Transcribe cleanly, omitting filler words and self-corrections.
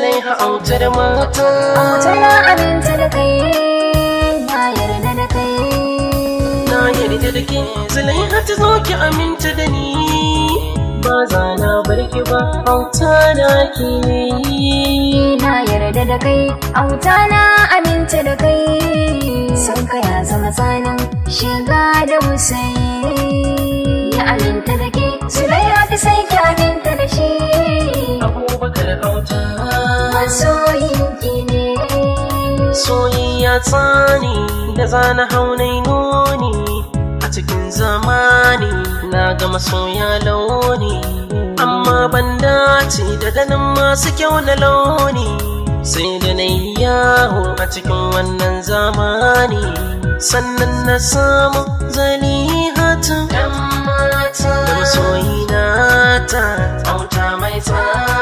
Zulaiha autar mata. Autar na aminta da kai, na yarda da kai. Na yarda da ke Zulaiha ta zo ki aminta da ni. Ba za na bar ki ba auta na ki ne. Na yarda da kai, auta na aminta da kai. Son ka ya zama tsanin shiga da musayi. Ya aminta da ke, Zulaiha ta sai ki aminta da shi. Abubakar auta masoyinki ne. Soyayya tsani da zana haunai nuni. A cikin zamani na ga masoya launi, amma ban dace da ganin masu kyau na launi. Sai da na yi yawo a cikin wannan zamani, sannan na samu Zulaiha ta da masoyina ta auta mai tsari.